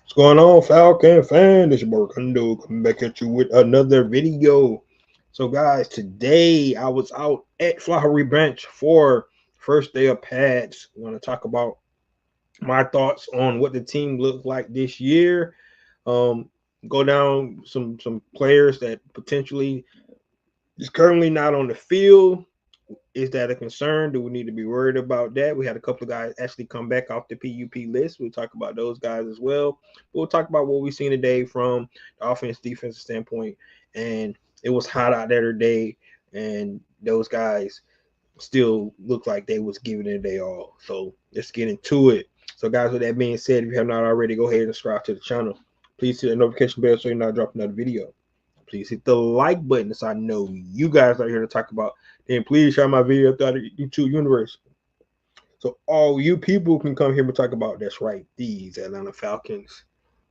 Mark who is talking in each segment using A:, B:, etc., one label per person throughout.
A: What's going on, Falcon fan? This is Burgundo coming back at you with another video. So, guys, today I was out at Flowery Branch for first day of pads. I want to talk about my thoughts on what the team looked like this year. Um, go down some players that potentially is currently not on the field. Is that a concern? Do we need to be worried about that? We had a couple of guys actually come back off the PUP list. We'll talk about those guys as well. We'll talk about what we've seen today from the offense defensive standpoint. And it was hot out there today, and those guys still look like they was giving it their all. So let's get into it. So, guys, with that being said, if you have not already, go ahead and subscribe to the channel. Please hit the notification bell so you're not dropping another video. Please hit the like button so I know you guys are here to talk about. Then please share my video throughout the YouTube universe. So all you people can come here and talk about. That's right, these Atlanta Falcons.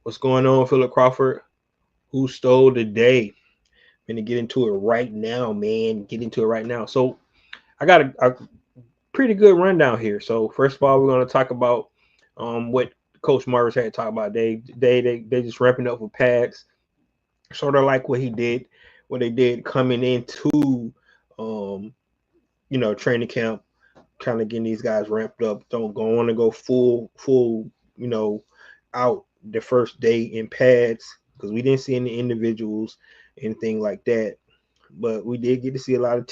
A: What's going on, Philip Crawford? Who stole the day? I'm gonna get into it right now, man. Get into it right now. So I got a pretty good rundown here. So first of all, we're gonna talk about what Coach Morris had to talk about. They just wrapping up with pads, sort of like what they did coming into um training camp, kind of getting these guys ramped up. Don't go on to go full, out the first day in pads because we didn't see any individuals, anything like that. But we did get to see a lot of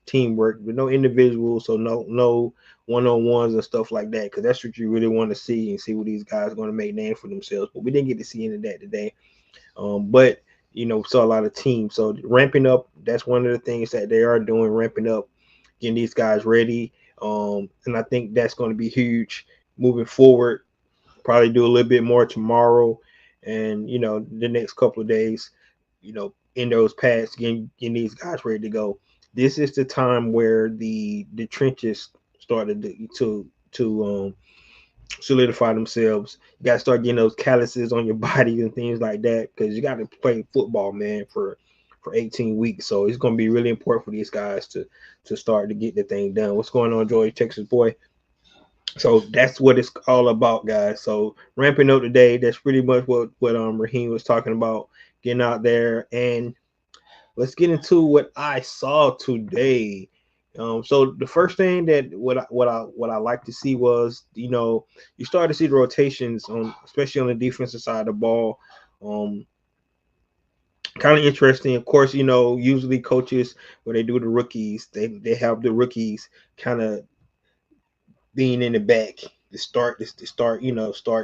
A: teamwork, but no individuals, so no one-on-ones and stuff like that. Because that's what you really want to see and see what these guys are going to make names for themselves. But we didn't get to see any of that today. But saw a lot of teams. So ramping up, that's one of the things that they are doing, ramping up, getting these guys ready. And I think that's going to be huge moving forward. Probably do a little bit more tomorrow, and the next couple of days. In those pads, getting these guys ready to go. This is the time where the trenches started to solidify themselves. You got to start getting those calluses on your body and things like that because you got to play football, man, for 18 weeks. So it's going to be really important for these guys to start to get the thing done. What's going on, Joey, Texas boy? So that's what it's all about, guys. So ramping up today, that's pretty much what Raheem was talking about, getting out there. And let's get into what I saw today. So the first thing that what I like to see was you start to see the rotations on, especially on the defensive side of the ball. Um, Kind of interesting. Of course, usually coaches when they do the rookies, they have the rookies kind of being in the back to start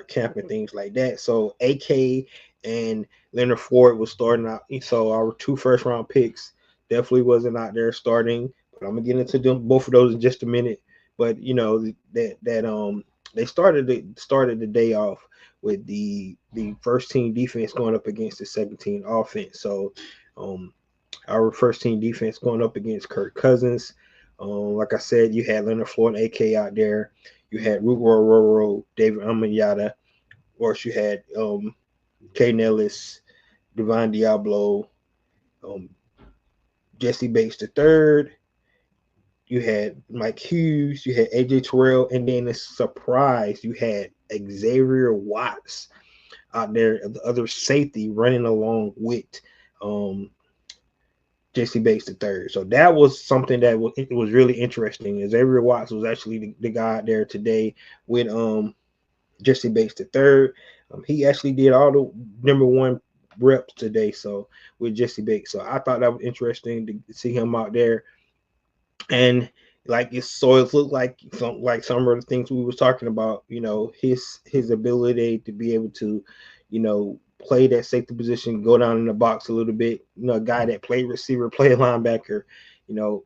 A: camp and things like that. So AK and Leonard Ford was starting out. So our two first round picks definitely wasn't out there starting. But I'm gonna get into them both of those in just a minute. But they started the day off with the first team defense going up against the second team offense. So um our first team defense going up against Kirk Cousins. Like I said, you had Leonard Floyd and AK out there. You had Rugo Roro, David Amanyata. Of course, you had Kay Nellis, Devon Diablo, um, Jesse Bates the third. You had Mike Hughes. You had AJ Terrell, and then a surprise, you had Xavier Watts out there, the other safety, running along with um, Jesse Bates the third. So that was something that was really interesting. Xavier Watts was actually the guy out there today with Jesse Bates the third. He actually did all the number one reps today. So with Jesse Bates, so I thought that was interesting to see him out there. And it looked like some of the things we was talking about. His ability to be able to, play that safety position, go down in the box a little bit. A guy that played receiver, played linebacker. You know,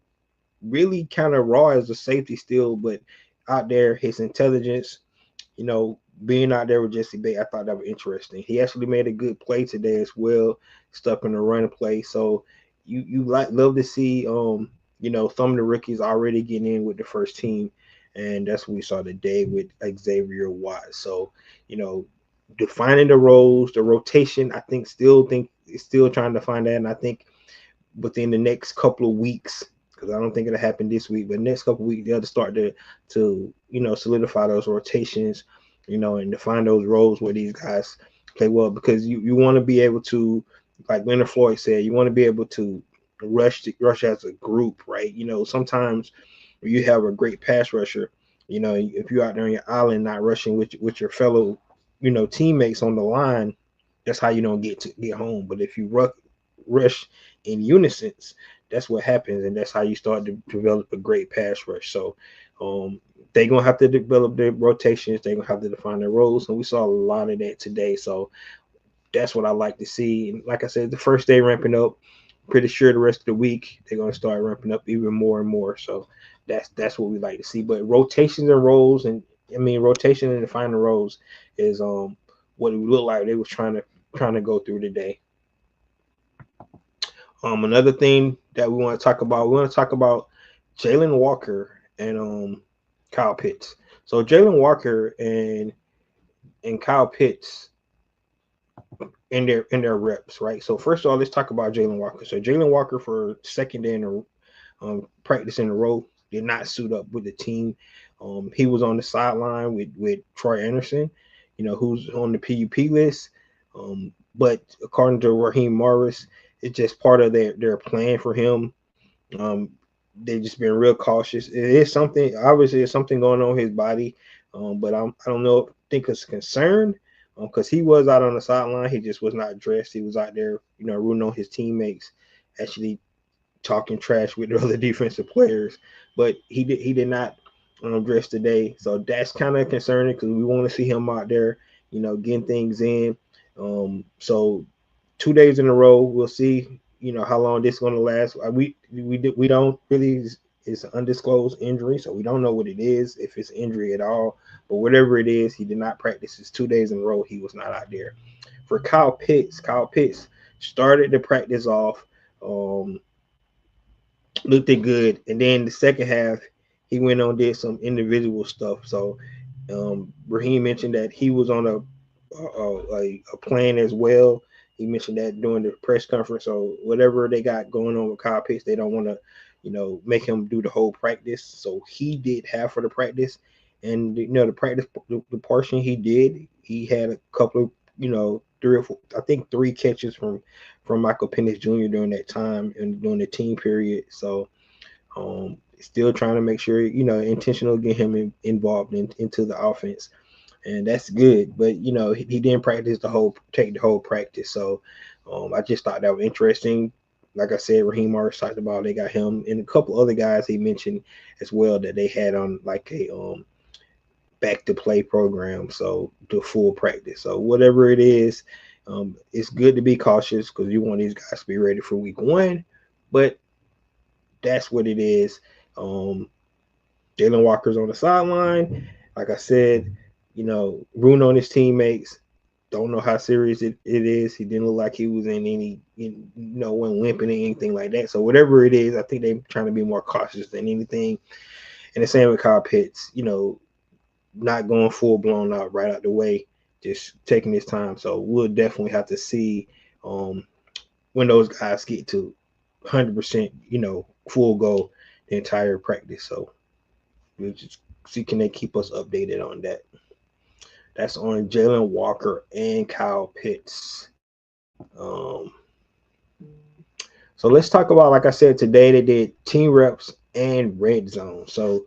A: really kind of raw as a safety still, but out there, his intelligence. Being out there with Jesse Bates, I thought that was interesting. He actually made a good play today as well, stuck in the run play. So you love to see some of the rookies already getting in with the first team, and that's what we saw today with Xavier Watts. So defining the roles, the rotation. I think is still trying to find that, and I think within the next couple of weeks, because I don't think it'll happen this week, but next couple of weeks they'll start to solidify those rotations. and to find those roles where these guys play well, because you want to be able to, like Leonard Floyd said, you want to be able to rush as a group, right? Sometimes you have a great pass rusher, if you're out there on your island not rushing with your fellow, teammates on the line, that's how you don't get home. But if you rush in unison, that's what happens, and that's how you start to develop a great pass rush. So they're gonna have to develop their rotations. They're gonna have to define their roles, and we saw a lot of that today. So that's what I like to see. And like I said, the first day ramping up. Pretty sure the rest of the week they're gonna start ramping up even more and more. So that's what we like to see. But rotations and roles, and rotation and defining roles is what it would look like they was trying to go through today. Another thing that we want to talk about, Jalen Walker and Kyle Pitts. So Jalen Walker and Kyle Pitts in their reps, right? So first of all, let's talk about Jalen Walker. So Jalen Walker, for second day in a practice in a row, did not suit up with the team. He was on the sideline with Troy Anderson, who's on the PUP list. But according to Raheem Morris, it's just part of their plan for him. They've just been real cautious. It is something, obviously, it's something going on with his body, but I don't know, think it's concerned, because he was out on the sideline. He just was not dressed. He was out there, rooting on his teammates, actually talking trash with the other defensive players. But he did not dress today, so that's kind of concerning, because we want to see him out there, getting things in. So 2 days in a row, we'll see, how long this is going to last. We don't really, it's an undisclosed injury, so we don't know what it is, if it's injury at all. But whatever it is, he did not practice his 2 days in a row. He was not out there. For Kyle Pitts started the practice off, looked it good, and then the second half he went on, did some individual stuff. So Raheem mentioned that he was on a plan as well. He mentioned that during the press conference. So whatever they got going on with Kyle Pitts, they don't want to, make him do the whole practice. So he did half of the practice, and the practice, the portion he did, he had a couple of, 3 or 4, I think 3 catches from Michael Penix Jr. during that time and during the team period. So still trying to make sure, intentional, get him involved into the offense. And that's good. But he didn't take the whole practice. So I just thought that was interesting. Like I said, Raheem Morris talked about, they got him and a couple other guys he mentioned as well, that they had on like a back to play program, so the full practice. So whatever it is, it's good to be cautious, because you want these guys to be ready for week 1. But that's what it is. Jalen Walker's on the sideline. Like I said, rooting on his teammates. Don't know how serious it is. He didn't look like he was in any, when limping or anything like that. So whatever it is, I think they're trying to be more cautious than anything. And the same with Kyle Pitts, not going full blown out right out the way, just taking his time. So we'll definitely have to see when those guys get to 100%, full go the entire practice. So we'll just see, can they keep us updated on that. That's on Jalen Walker and Kyle Pitts. So let's talk about, like I said, today they did team reps and red zone. So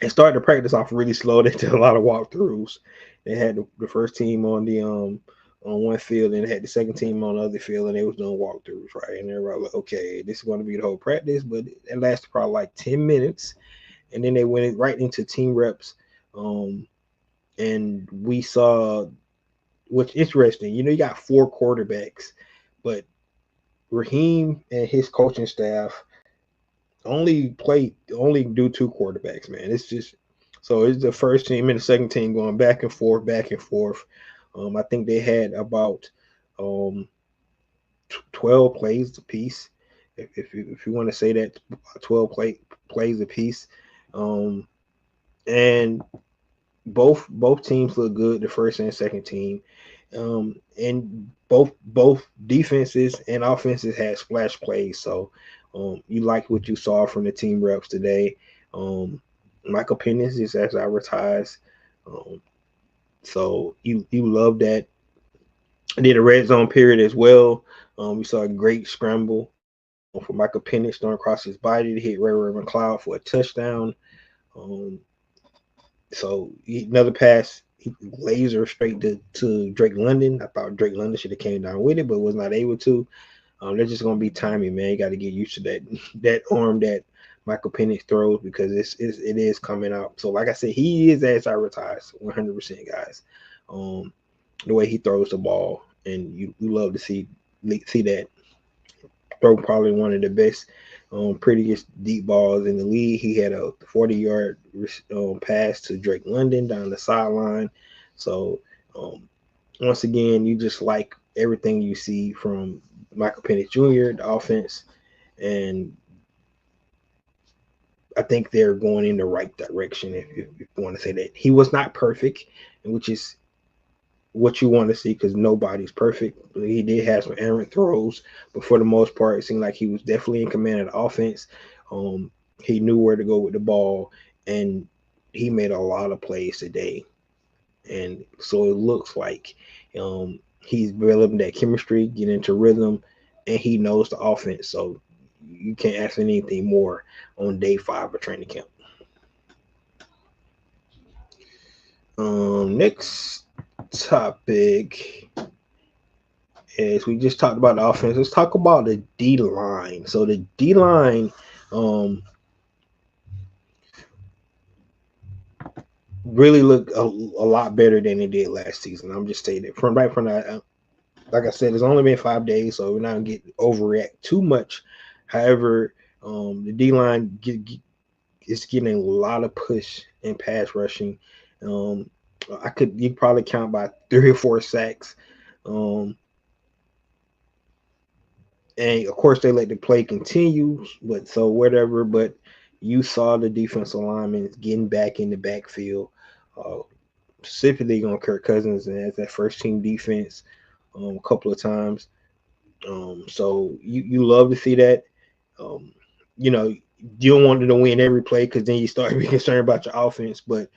A: it started the practice off really slow. They did a lot of walkthroughs. They had the first team on the on one field, and they had the second team on the other field, and they was doing walkthroughs, right? And they were like, okay, this is going to be the whole practice, but it lasted probably like 10 minutes, and then they went right into team reps. And we saw, which interesting, you got 4 quarterbacks, but Raheem and his coaching staff only do 2 quarterbacks, man. It's just, so it's the first team and the second team going back and forth, back and forth. I think they had about 12 plays apiece, if you want to say that, 12 plays apiece. And both teams look good, the first and second team. And both defenses and offenses had splash plays. So you like what you saw from the team reps today. Michael Penix is as advertised. So you love that. And then the red zone period as well. We saw a great scramble for Michael Penix throwing across his body to hit Ray McCloud for a touchdown. Um, so another pass, laser straight to Drake London. I thought Drake London should have came down with it, but was not able to. They're just gonna be timing, man. You got to get used to that arm that Michael Penix throws because it is coming out. So like I said, he is as advertised, 100%, guys. The way he throws the ball, and you love to see that throw. Probably one of the best, prettiest deep balls in the league. He had a 40-yard pass to Drake London down the sideline. So um, once again, you just like everything you see from Michael Penix Jr., the offense, and I think they're going in the right direction. If you want to say that he was not perfect, which is what you want to see because nobody's perfect. He did have some errant throws, but for the most part, it seemed like he was definitely in command of the offense. He knew where to go with the ball, and he made a lot of plays today. And so it looks like he's developing that chemistry, getting into rhythm, and he knows the offense. So you can't ask anything more on day 5 of training camp. Next topic is we just talked about the offense. Let's talk about the D line. So the D line really looked a lot better than it did last season. I'm just saying it from right from that. Like I said, it's only been 5 days, so we're not gonna get overreact too much. However, the D line is getting a lot of push in pass rushing. Um, you could probably count by 3 or 4 sacks. Um, and of course they let the play continue, but so whatever. But you saw the defensive linemen getting back in the backfield, uh, specifically on Kirk Cousins and as that first team defense a couple of times. So you love to see that. Um, you know, you don't want them to win every play because then you start being concerned about your offense. But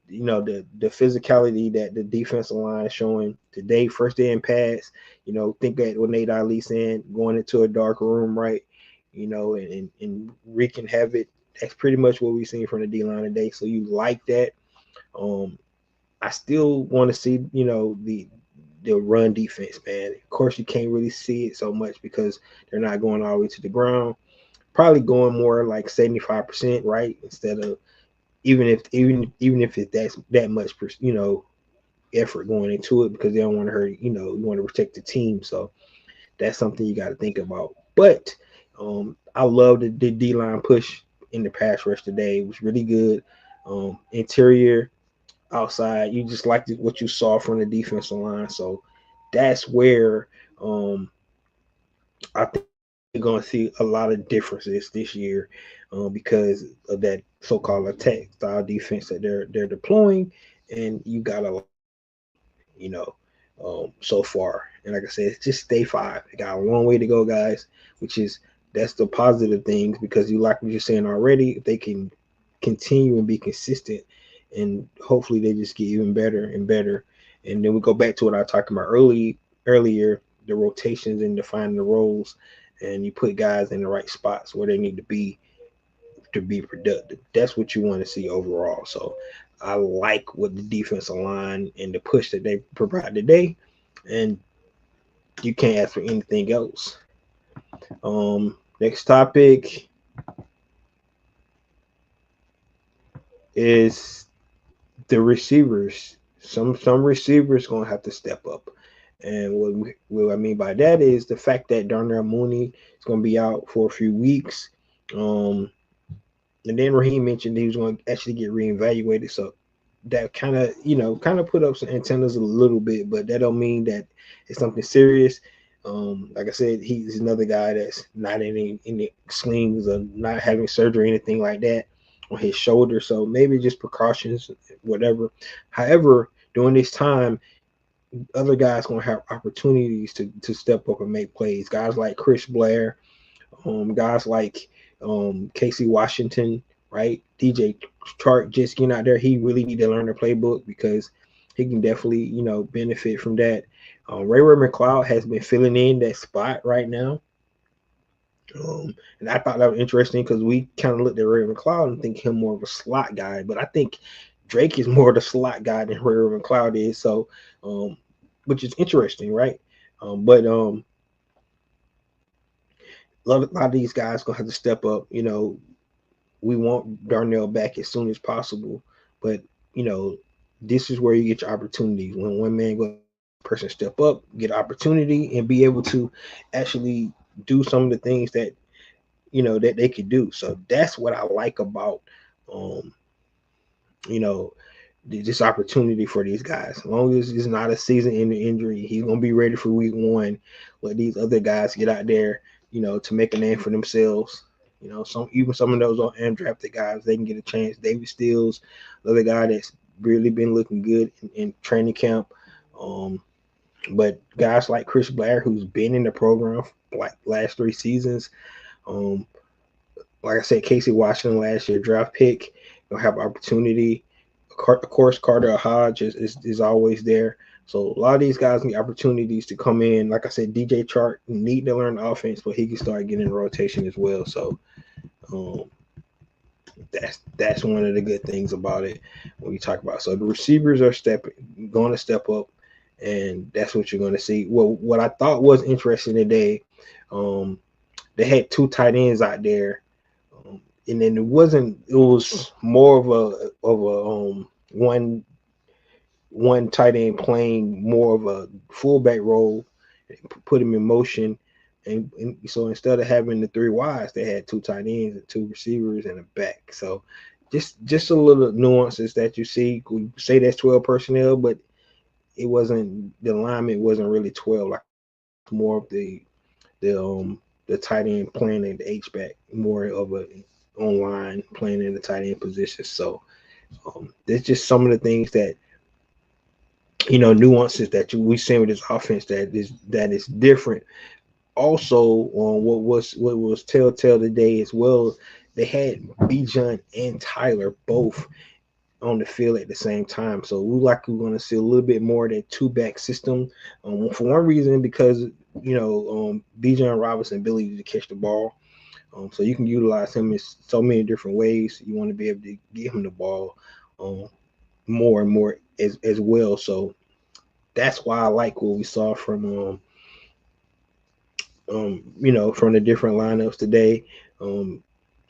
A: the physicality that the defensive line is showing today, first day in pass. Think that when Nate Ali saying going into a dark room, right? And wreaking havoc. That's pretty much what we've seen from the D line today. So you like that. I still want to see the run defense, man. Of course, you can't really see it so much because they're not going all the way to the ground. Probably going more like 75%, right? Instead of even if it's that much, effort going into it because they don't want to hurt. You want to protect the team, so that's something you got to think about. But I love the D line push in the pass rush today. It was really good. Interior, outside, you just liked what you saw from the defensive line. So that's where I think you're going to see a lot of differences this year because of that so-called attack style defense that they're deploying, and you got you know, so far. And like I said, it's just day 5. It got a long way to go, guys. That's the positive things because you like what you're saying already. If they can continue and be consistent, and hopefully they just get even better and better. And then we go back to what I was talking about earlier, the rotations and defining the roles, and you put guys in the right spots where they need to be productive. That's what you want to see overall. So I like what the defensive line and the push that they provide today, and you can't ask for anything else. Next topic is the receivers. Some receivers gonna have to step up, and what I mean by that is the fact that Darnell Mooney is gonna be out for a few weeks. And then Raheem mentioned he was going to actually get reevaluated. So that kind of put up some antennas a little bit, but that don't mean that it's something serious. Like I said, he's another guy that's not in any slings or not having surgery or anything like that on his shoulder. So maybe just precautions, whatever. However, during this time, other guys gonna have opportunities to step up and make plays. Guys like Chris Blair, guys like Casey Washington, right? DJ Chark just getting out there, he really need to learn the playbook because he can definitely, benefit from that. Ray McCloud has been filling in that spot right now. And I thought that was interesting because we kind of looked at Ray McCloud and think him more of a slot guy, but I think Drake is more the slot guy than Ray McCloud is. So, which is interesting, right? But a lot of these guys gonna have to step up. We want Darnell back as soon as possible, but you know, this is where you get your opportunities. When one man goes, person step up, get opportunity, and be able to actually do some of the things that that they could do. So that's what I like about um, you know, this opportunity for these guys. As long as it's not a season-ending injury, he's gonna be ready for week one. Let these other guys get out there, to make a name for themselves. Some of those undrafted guys, they can get a chance. David Stills, another guy that's really been looking good in training camp. Um, but guys like Chris Blair, who's been in the program for like last 3 seasons, um, like I said, Casey Washington last year draft pick, you'll have opportunity. Of course, Carter Hodge is always there. So a lot of these guys need opportunities to come in. Like I said, DJ Chark need to learn offense, but he can start getting rotation as well. So um, that's one of the good things about it when we talk about. So the receivers are going to step up, and that's what you're going to see. Well, what I thought was interesting today, um, they had 2 tight ends out there, and then it wasn't. It was more of a one tight end playing more of a fullback role, put him in motion. And so instead of having the 3 wides, they had 2 tight ends and 2 receivers and a back. So just a little nuances that you see. We say that's 12 personnel, but it wasn't, the alignment wasn't really 12. Like more of the tight end playing in the H back, more of a online playing in the tight end position. So there's just some of the things that nuances that we see with this offense that is different. Also, what was telltale today as well, they had Bijan and Tyler both on the field at the same time. So we're going to see a little bit more of that 2-back system. For one reason, because Bijan Robinson ability to catch the ball. So you can utilize him in so many different ways. You want to be able to get him the ball more and more as well. So that's why I like what we saw from the different lineups today. Um,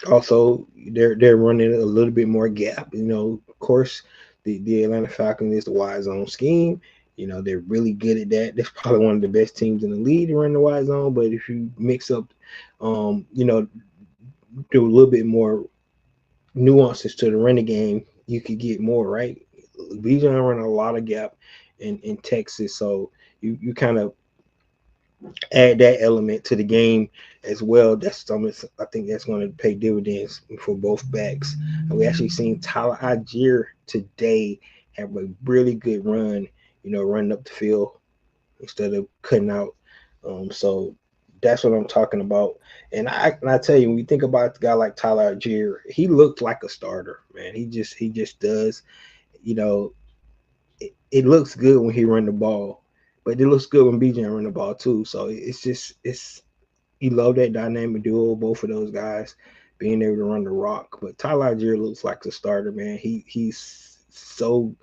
A: Also, they're running a little bit more gap. Of course, the Atlanta Falcons is the wide zone scheme. They're really good at that. They're probably one of the best teams in the league to run the wide zone. But if you mix up, do a little bit more nuances to the running game, you could get more, right. Bijan run a lot of gap in Texas, so you kind of add that element to the game as well. That's something I think that's going to pay dividends for both backs. And we actually seen Tyler Algier today have a really good run, running up the field instead of cutting out. So that's what I'm talking about. And I tell you, when you think about a guy like Tyler Algier, he looked like a starter, man. He just does. You know, it looks good when he run the ball, but it looks good when BJ run the ball too. So it's you love that dynamic duo, both of those guys being able to run the rock. But Tyler Algier looks like a starter, man. He's so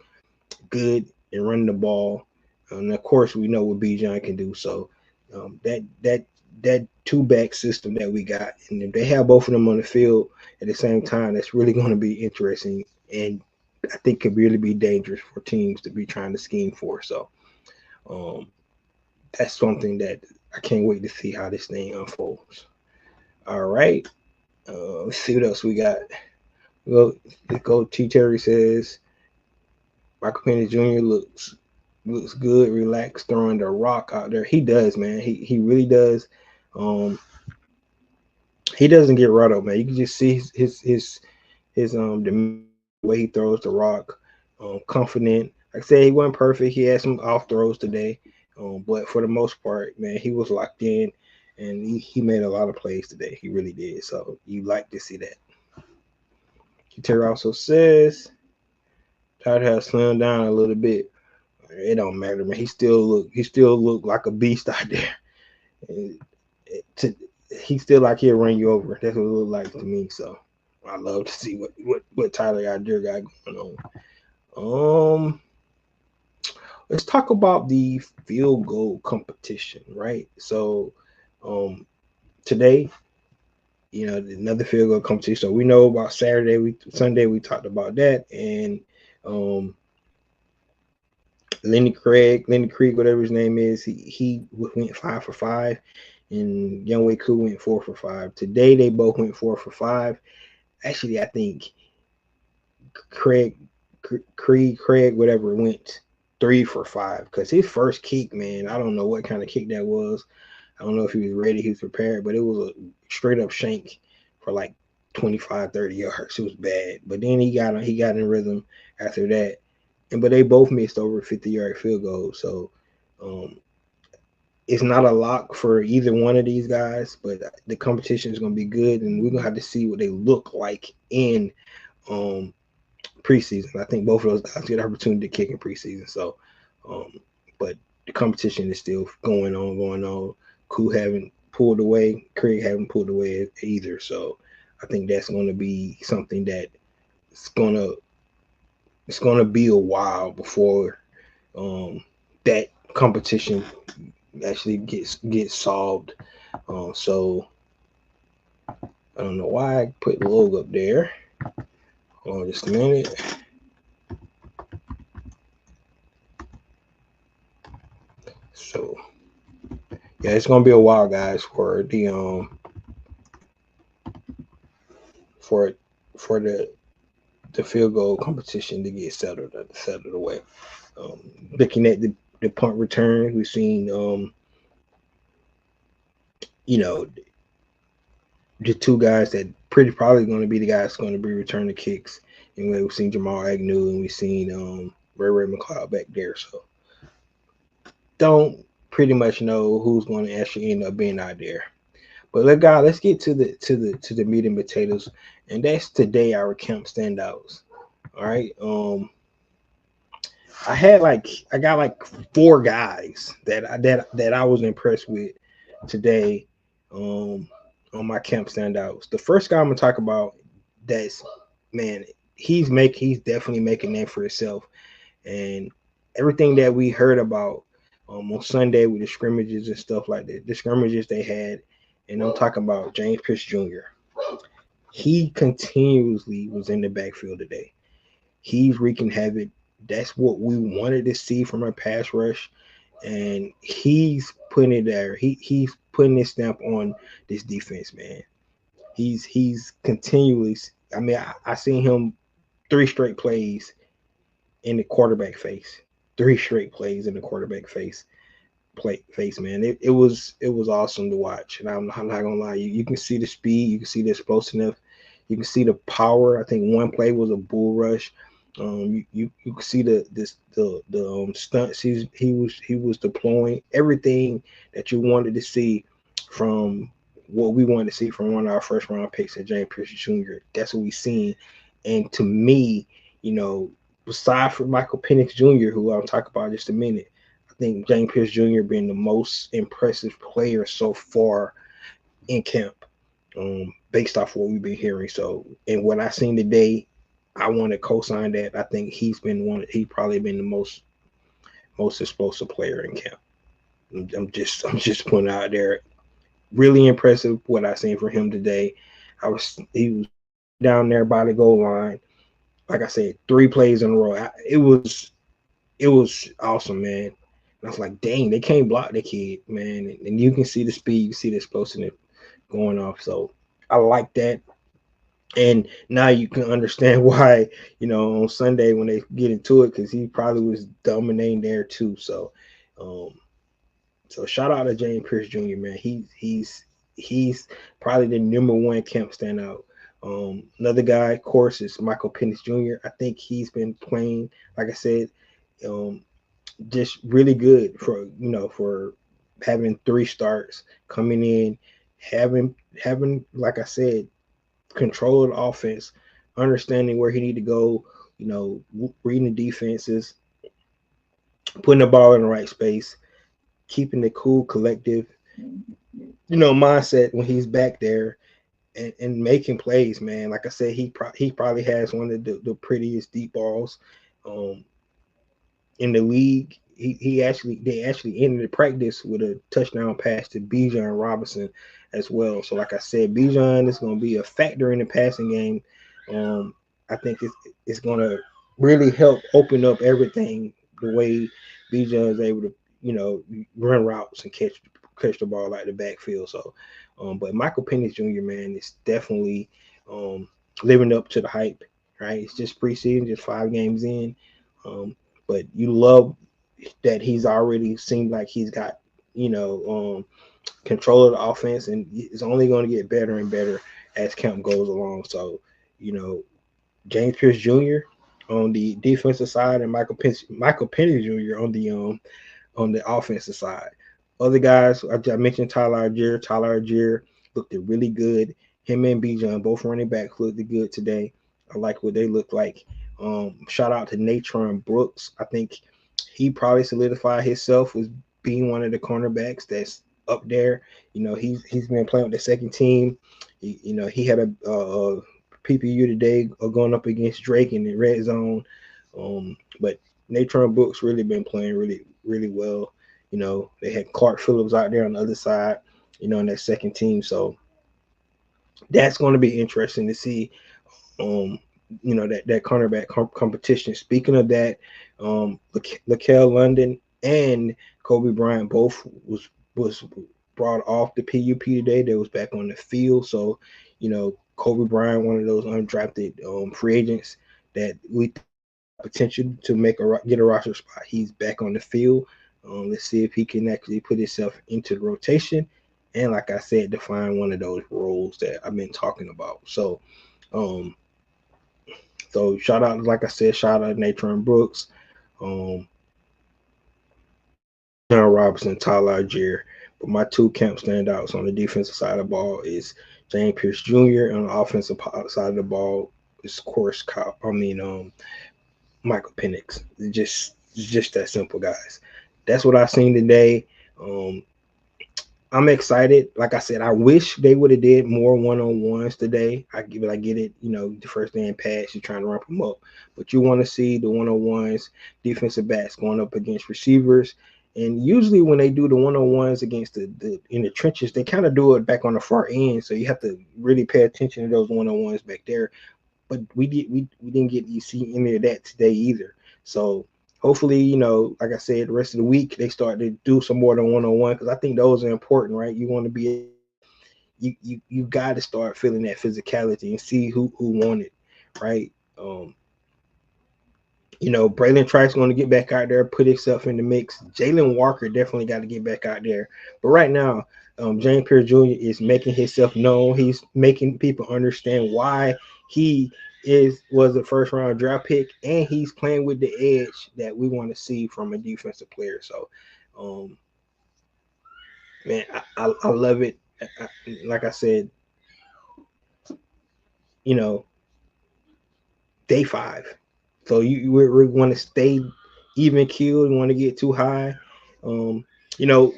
A: good in running the ball, and of course we know what Bijan can do. So that 2-back system that we got, and if they have both of them on the field at the same time, that's really going to be interesting, and I think could really be dangerous for teams to be trying to scheme for. So um, that's something that I can't wait to see how this thing unfolds. All right, let's see what else we got. Go. T. Terry says Michael Penix Jr. looks good, relaxed, throwing the rock out there. He does, man. He really does. Um, he doesn't get rattled, man. You can just see his the way he throws the rock, confident. Like I said, he wasn't perfect. He had some off throws today, but for the most part, man, he was locked in, and he made a lot of plays today. He really did. So you like to see that. Terry also says Tyler has slimmed down a little bit. It don't matter, man. He still look like a beast out there. And he still like he'll run you over. That's what it look like to me. So I love to see what Tyler out there got going on. Let's talk about the field goal competition, right? So today, another field goal competition. So we know about Sunday we talked about that, and Lenny Craig, whatever his name is, he went 5 for 5, and Younghoe Koo went 4 for 5. Today they both went 4 for 5. Actually, I think Craig, whatever, went 3 for 5 because his first kick, man, I don't know what kind of kick that was. I don't know if he was ready, he was prepared, but it was a straight up shank for like 25, 30 yards. It was bad. But then he got in rhythm after that. But they both missed over 50-yard field goals. So it's not a lock for either one of these guys, but the competition is going to be good, and we're going to have to see what they look like in preseason. I think both of those guys get an opportunity to kick in preseason. So, but the competition is still going on. Koo haven't pulled away. Craig haven't pulled away either. So I think that's going to be something that it's going to be a while before that competition actually gets solved. So I don't know why I put the logo up there. Hold on just a minute. So yeah, it's gonna be a while, guys, for the field goal competition to get settled away. Looking at the punt return, we've seen the two guys that pretty probably going to be the guys going to be returning kicks. And we've seen Jamal Agnew and we've seen Ray McLeod back there. So don't pretty much know who's going to actually end up being out there. But let's get to the meat and potatoes, and that's today our camp standouts. All right. I got like 4 guys that I was impressed with today on my camp standouts. The first guy I'm gonna talk about, that's, man, he's definitely making name for himself, and everything that we heard about on Sunday with the scrimmages and stuff like that, the scrimmages they had, and I'm talking about James Pierce Jr. He continuously was in the backfield today. He's wreaking havoc. That's what we wanted to see from our pass rush, and he's putting it there. He's putting his stamp on this defense, man. He's continually. I mean, I seen him 3 straight plays in the quarterback face. 3 straight plays in the quarterback face, man. It was awesome to watch, and I'm not gonna lie. You can see the speed, you can see the explosiveness, you can see the power. I think one play was a bull rush. You can see the stunts he was deploying, everything that you wanted to see from what we wanted to see from one of our first round picks at James Pierce Jr. That's what we seen. And to me, aside from Michael Penix Jr., who I'll talk about in just a minute, I think James Pierce Jr. being the most impressive player so far in camp, based off what we've been hearing. So, and what I seen today, I want to co-sign that. I think he's probably been the most explosive player in camp. I'm just putting out there. Really impressive what I seen from him today. He was down there by the goal line. Like I said, 3 plays in a row. It was awesome, man. And I was like, dang, they can't block the kid, man. And you can see the speed, you see the explosiveness going off. So I like that. And now you can understand why, on Sunday when they get into it, because he probably was dominating there too. So, so shout out to James Pierce Jr., man. He's probably the number 1 camp standout. Another guy, of course, is Michael Penix Jr. I think he's been playing, like I said, just really good for having 3 starts, coming in, having like I said, control of the offense understanding where he need to go, reading the defenses, putting the ball in the right space, keeping the cool, collective, mindset when he's back there and making plays, man. Like I said, he probably has one of the prettiest deep balls um, in the league. They actually ended the practice with a touchdown pass to Bijan Robinson as well. So like I said, Bijan is going to be a factor in the passing game. I think it's going to really help open up everything the way Bijan is able to run routes and catch the ball out of the backfield. So, but Michael Penix Jr. man is definitely um, living up to the hype. Right, it's just preseason, just 5 games in. Um, but you love that he's already seemed like he's got control of the offense, and it's only going to get better and better as camp goes along. So, you know, James Pierce Jr. on the defensive side and Michael Penix Jr. on the offensive side. Other guys, I mentioned Tyler Algier. Tyler Algier looked really good. Him and Bijan, both running backs, looked good today. I like what they look like. Shout out to Natron Brooks. I think he probably solidified himself as being one of the cornerbacks that's up there. He's been playing with the second team. He had a PPU today going up against Drake in the red zone. But Natron Brooks really been playing really well. They had Clark Phillips out there on the other side, in that second team. So that's going to be interesting to see. Um, that cornerback competition. Speaking of that, Lakel London and Kobe Bryant both was brought off the PUP today. They was back on the field. So, Kobe Bryant, one of those undrafted free agents that we potential to get a roster spot. He's back on the field. Let's see if he can actually put himself into the rotation, and like I said, define one of those roles that I've been talking about. Um, so shout out, like I said, shout out Natron Brooks, um, John Robinson, Tyler Algier. But my two camp standouts on the defensive side of the ball is James Pierce Jr. and on the offensive side of the ball is of course Michael Penix. It's just that simple, guys. That's what I seen today. Um, I'm excited. Like I said, I wish they would have did more one-on-ones today. I get it. The first day in pass, you're trying to ramp them up, but you want to see the one-on-ones, defensive backs going up against receivers. And usually when they do the one-on-ones against the in the trenches, they kind of do it back on the far end. So you have to really pay attention to those one-on-ones back there. But we didn't get to see any of that today either. So hopefully, like I said, the rest of the week they start to do some more than one-on-one because I think those are important, right? You want to be you got to start feeling that physicality and see who won it, right? Braylon Trice going to get back out there, put himself in the mix. Jalen Walker definitely got to get back out there. But right now, James Pierce Jr. is making himself known. He's making people understand why he was a first round draft pick, and he's playing with the edge that we want to see from a defensive player. So, um, man, I love it. Like I said, you know, day 5. So we want to stay even keeled. We want to get too high. Um,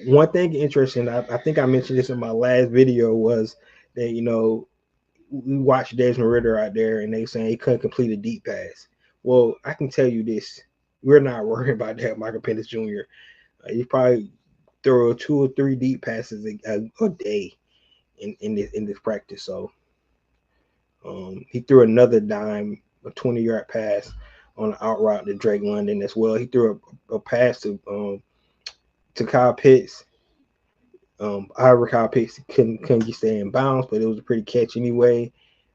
A: one thing interesting. I think I mentioned this in my last video was that we watched Desmond Ritter out there, and they saying he couldn't complete a deep pass. Well, I can tell you this: we're not worried about that, Michael Penix Jr. He probably throw 2 or 3 deep passes a day in this practice. So he threw another dime, a 20-yard pass on an out route to Drake London as well. He threw a pass to Kyle Pitts. However, Kyle Pitts couldn't get stay in bounds, but it was a pretty catch anyway.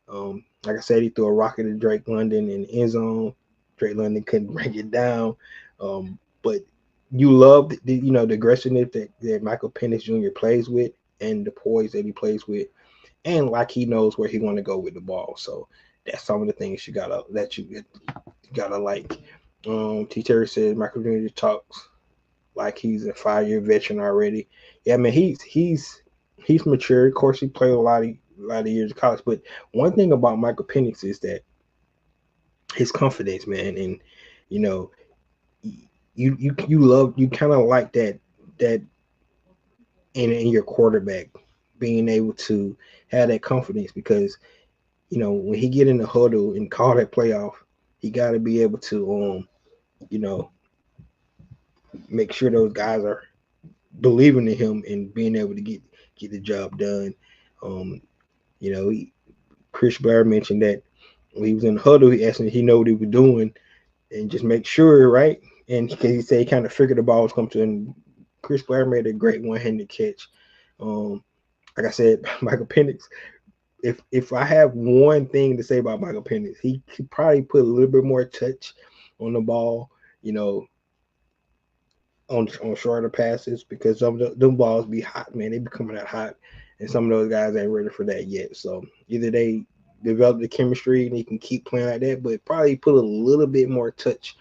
A: Like I said, he threw a rocket to Drake London in the end zone. Drake London couldn't bring it down. But you love the aggressiveness that Michael Penix Jr. plays with and the poise that he plays with, and like he knows where he want to go with the ball. So that's some of the things you gotta like. T. Terry says Michael Jr. talks like he's a 5-year veteran already. Yeah, I mean he's mature. Of course, he played a lot of years of college. But one thing about Michael Penix is that his confidence, man. And you know, you kind of like that in your quarterback being able to have that confidence, because when he get in the huddle and call that playoff, he got to be able to you know make sure those guys are believing in him and being able to get the job done. Um, you know, Chris Blair mentioned that when he was in the huddle, he asked him if he know what he was doing and just make sure, right? And he said he kind of figured the ball was coming to him. Chris Blair made a great one-handed catch. Um, like I said, Michael Penix. If I have one thing to say about Michael Penix, he could probably put a little bit more touch on the ball. You know, on shorter passes, because some of them balls be hot, man. They be coming out hot, and some of those guys ain't ready for that yet. So either they develop the chemistry and they can keep playing like that, but probably put a little bit more touch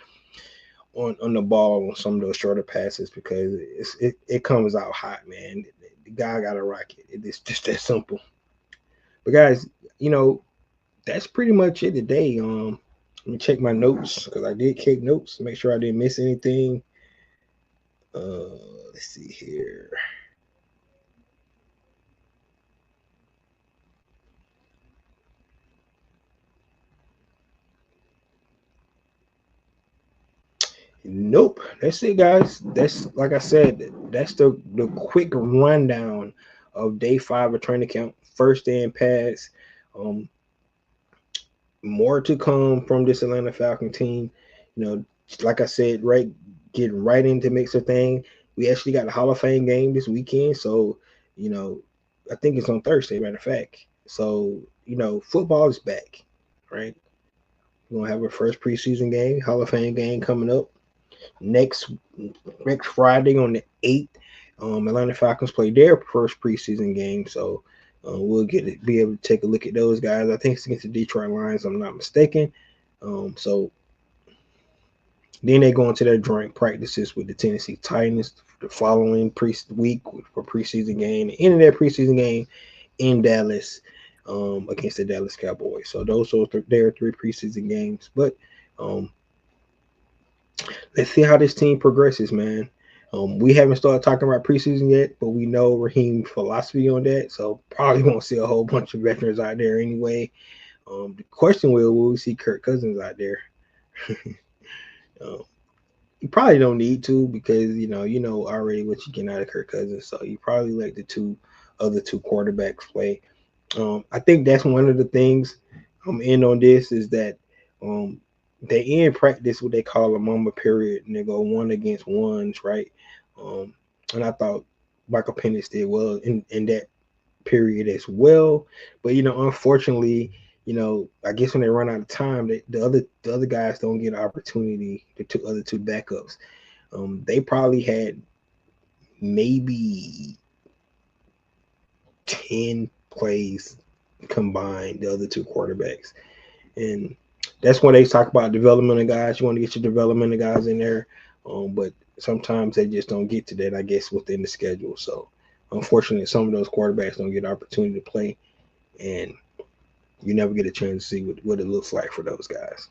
A: on the ball on some of those shorter passes, because it comes out hot, man. The guy got to rock it. It's just that simple. But guys, that's pretty much it today. Let me check my notes, because I did keep notes to make sure I didn't miss anything. Let's see here. Nope, that's it, guys. That's, like I said, that's the quick rundown of day 5 of training camp. First day in pads. Um, More to come from this Atlanta Falcon team. Like I said, right, getting right into mix of thing. We actually got a Hall of Fame game this weekend, so you know, I think it's on Thursday, matter of fact. So football is back, right? We're gonna have our first preseason game, Hall of Fame game coming up next next Friday on the 8th. Atlanta Falcons play their first preseason game, so we'll be able to take a look at those guys. I think it's against the Detroit Lions, if I'm not mistaken. So then they go into their joint practices with the Tennessee Titans the following week for preseason game. The end of their preseason game in Dallas against the Dallas Cowboys. So those are their 3 preseason games. But um, let's see how this team progresses, man. We haven't started talking about preseason yet, but we know Raheem's philosophy on that, so probably won't see a whole bunch of veterans out there anyway. The question will we see Kirk Cousins out there? um, you probably don't need to, because you know already what you get out of Kirk Cousins, so you probably let the other two quarterbacks play. I think that's one of the things I'm in on this, is that um, they end practice what they call a moment period, and they go one against ones, right? Um, and I thought Michael Penix did well in that period as well. But unfortunately, I guess when they run out of time, the other guys don't get an opportunity. The other two backups, they probably had maybe 10 plays combined, the other two quarterbacks. And that's when they talk about development of guys. You want to get your development of guys in there, but sometimes they just don't get to that, I guess, within the schedule. So unfortunately, some of those quarterbacks don't get an opportunity to play, and you never get a chance to see what it looks like for those guys.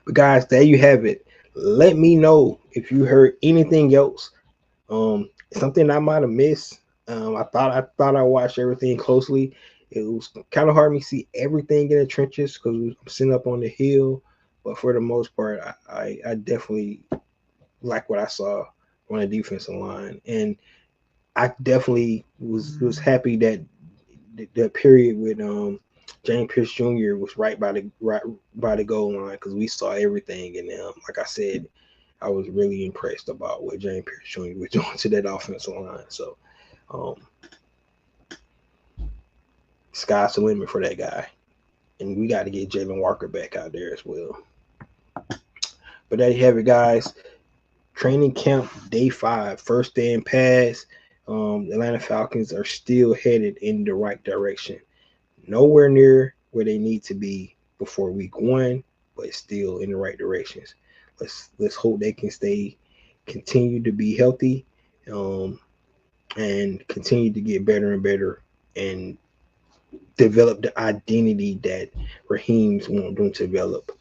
A: But guys, there you have it. Let me know if you heard anything else. Something I might have missed. I thought I watched everything closely. It was kind of hard for me to see everything in the trenches because I'm sitting up on the hill. But for the most part, I definitely like what I saw on the defensive line, and I definitely was happy that the period with James Pierce Jr. was right by the goal line, because we saw everything in them. Like I said, I was really impressed about what James Pierce Jr. was doing to that offensive line. So, um, sky's the limit for that guy, and we got to get Jalen Walker back out there as well. But there you have it, guys. Training camp day 5, first day in pass. The Atlanta Falcons are still headed in the right direction. Nowhere near where they need to be before week 1, but still in the right directions. Let's hope they can continue to be healthy, um, and continue to get better and better, and develop the identity that Raheem's want them to develop,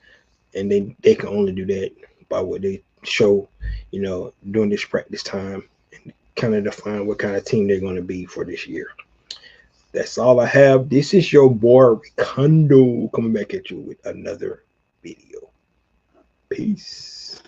A: and they can only do that by what they show, during this practice time, and kind of define what kind of team they're going to be for this year. That's all I have. This is your boy Ricondo coming back at you with another video. Peace.